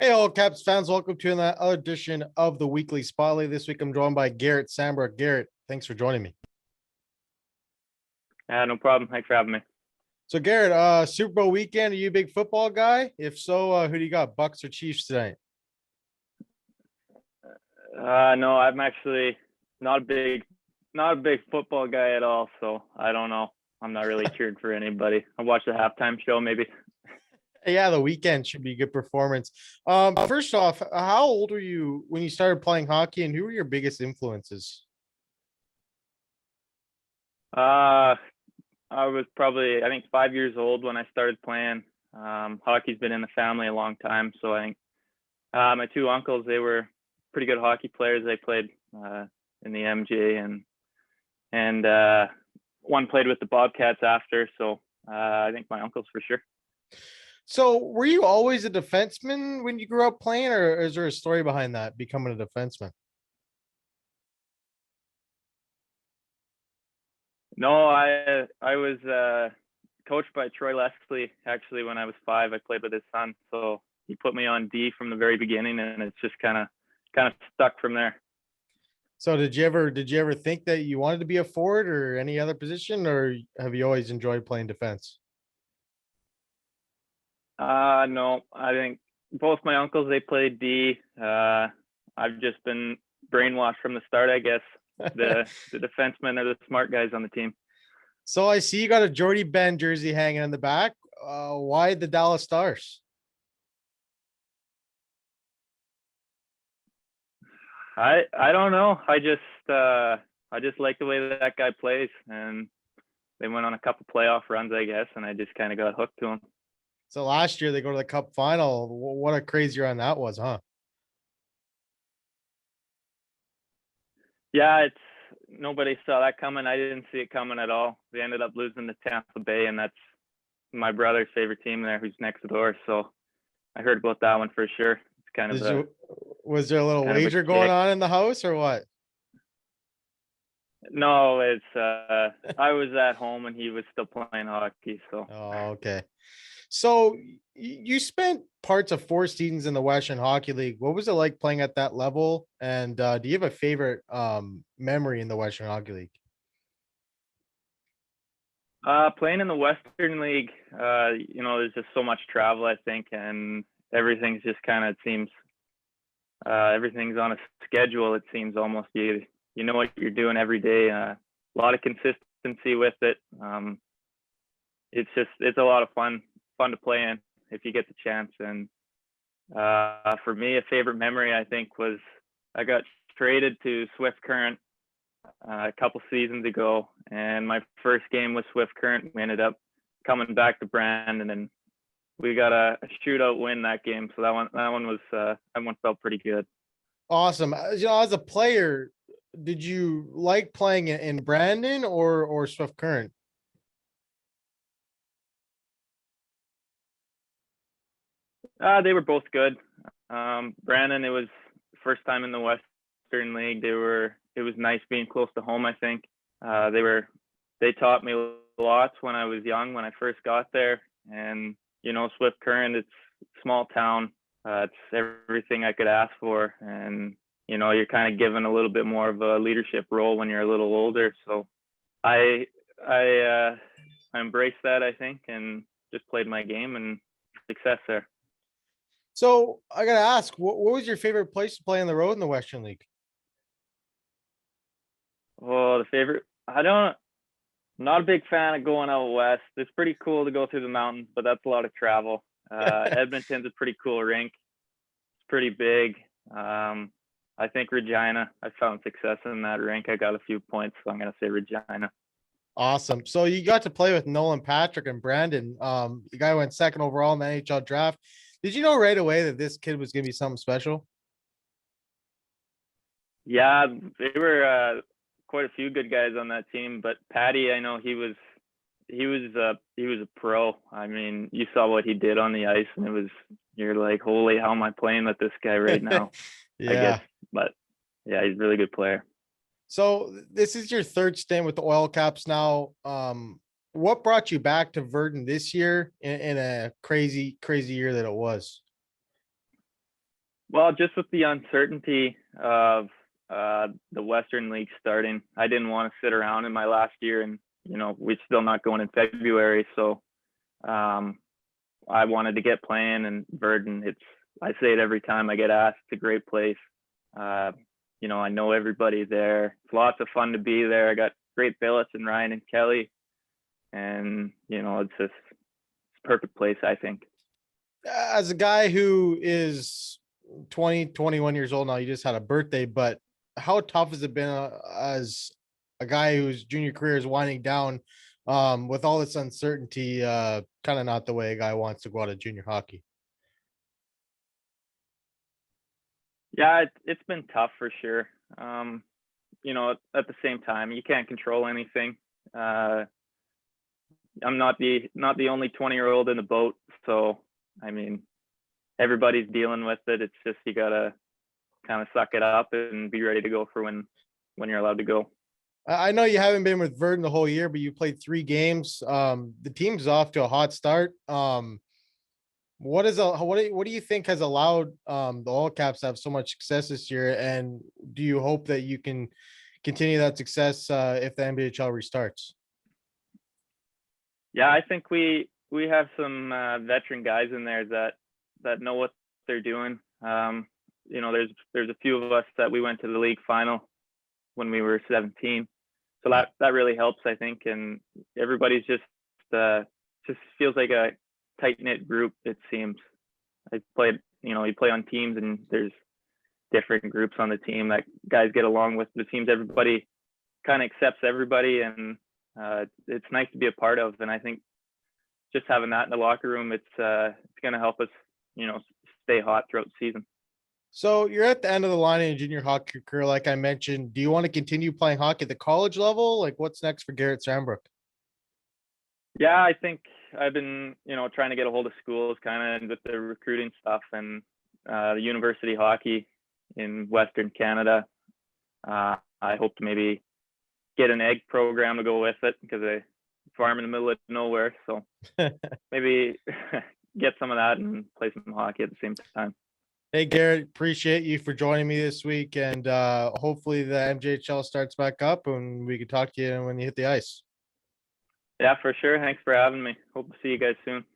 Hey, all Caps fans, welcome to another edition of the Weekly Spotlight. This week, I'm joined by Garrett Sambrook. Garrett, thanks for joining me. No problem. Thanks for having me. So, Garrett, Super Bowl weekend, are you a big football guy? If so, who do you got, Bucks or Chiefs tonight? No, I'm actually not a big, not a big football guy at all. So I don't know. I'm not really cheering for anybody. I watched the halftime show, maybe. Yeah, the weekend should be a good performance. First off, how old were you when you started playing hockey, and who were your biggest influences? Uh, I was probably, I think, 5 years old when I started playing. Hockey's been in the family a long time, so I think my two uncles, they were pretty good hockey players. They played in the MJ, and one played with the Bobcats after. So I think my uncles for sure. So, were you always a defenseman when you grew up playing, or is there a story behind that, becoming a defenseman? No, I was coached by Troy Leslie actually when I was 5. I played with his son, so he put me on D from the very beginning, and it's just kind of stuck from there. So did you ever think that you wanted to be a forward or any other position, or have you always enjoyed playing defense? No, I think both my uncles they played D. I've just been brainwashed from the start, I guess. The defensemen are the smart guys on the team. So I see you got a Jordy Ben jersey hanging in the back. Why the Dallas Stars? I don't know. I just like the way that guy plays, and they went on a couple playoff runs, I guess, and I just kind of got hooked to him. So last year they go to the Cup final. What a crazy run that was, huh? Yeah, it's nobody saw that coming. I didn't see it coming at all. We ended up losing to Tampa Bay, and that's my brother's favorite team there, who's next door. So I heard about that one for sure. It's Did you Was there a little kind of a wager going kick. on in the house or what? No, it's I was at home and he was still playing hockey. So Oh, okay. So you spent parts of 4 seasons in the Western Hockey League. What was it like playing at that level? And do you have a favorite memory in the Western Hockey League? playing in the Western League, there's just so much travel, I think, and everything's just kind of seems everything's on a schedule. It seems almost you know what you're doing every day. A lot of consistency with it. It's a lot of fun to play in if you get the chance. And for me, a favorite memory I think was I got traded to Swift Current a couple seasons ago, and my first game was Swift Current. We ended up coming back to Brandon, and we got a shootout win that game. So that one felt pretty good. Awesome. As a player, did you like playing in Brandon or Swift Current? They were both good. Brandon, it was first time in the Western League. It was nice being close to home. I think they taught me lots when I was young when I first got there. And Swift Current, it's a small town. It's everything I could ask for, and you're kind of given a little bit more of a leadership role when you're a little older. So I I embraced that, I think, and just played my game and success there. So I gotta ask, what was your favorite place to play on the road in the Western League? Well, the favorite, I don't, not a big fan of going out west. It's pretty cool to go through the mountains, but that's a lot of travel. Edmonton's a pretty cool rink. It's pretty big. I think Regina. I found success in that rink. I got a few points, so I'm gonna say Regina. Awesome. So you got to play with Nolan Patrick and Brandon. The guy went second overall in the NHL draft. Did you know right away that this kid was gonna be something special? Yeah, they were quite a few good guys on that team, but Patty, I know he was a pro. I mean, you saw what he did on the ice, and you're like, holy, how am I playing with this guy right now? I guess, Yeah. but yeah, he's a really good player. So this is your third stint with the Oil Caps now. What brought you back to Verdun this year in a crazy, crazy year that it was? Well, just with the uncertainty of the Western League starting, I didn't want to sit around in my last year, and we're still not going in February, so I wanted to get playing. And Verdun, I say it every time I get asked, it's a great place. I know everybody there. It's lots of fun to be there. I got great billets and Ryan and Kelly, and it's just a perfect place, I think. As a guy who is 20, 21 years old now, you just had a birthday, but how tough has it been as a guy whose junior career is winding down with all this uncertainty, kind of not the way a guy wants to go out of junior hockey? Yeah, it's been tough for sure. At the same time, you can't control anything. I'm not the only 20-year-old in the boat, so I mean, everybody's dealing with it. It's just you gotta kind of suck it up and be ready to go for when you're allowed to go. I know you haven't been with Verdun the whole year, but you played 3 games. The team's off to a hot start. What do you think has allowed the All Caps to have so much success this year? And do you hope that you can continue that success if the NBHL restarts? Yeah, I think we have some veteran guys in there that know what they're doing. There's a few of us that we went to the league final when we were 17, so that really helps, I think. And everybody's just feels like a tight knit group. It seems. You play on teams, and there's different groups on the team that guys get along with. The teams, everybody kind of accepts everybody, and it's nice to be a part of. And I think just having that in the locker room, it's going to help us, stay hot throughout the season. So you're at the end of the line in your junior hockey career, like I mentioned. Do you want to continue playing hockey at the college level? Like, what's next for Garrett Sambrook? Yeah, I think I've been, trying to get a hold of schools kind of with the recruiting stuff, and the university hockey in Western Canada. I hope to maybe get an egg program to go with it, because I farm in the middle of nowhere. So maybe get some of that and play some hockey at the same time. Hey, Garrett, appreciate you for joining me this week. And hopefully the MJHL starts back up and we can talk to you when you hit the ice. Yeah, for sure. Thanks for having me. Hope to see you guys soon.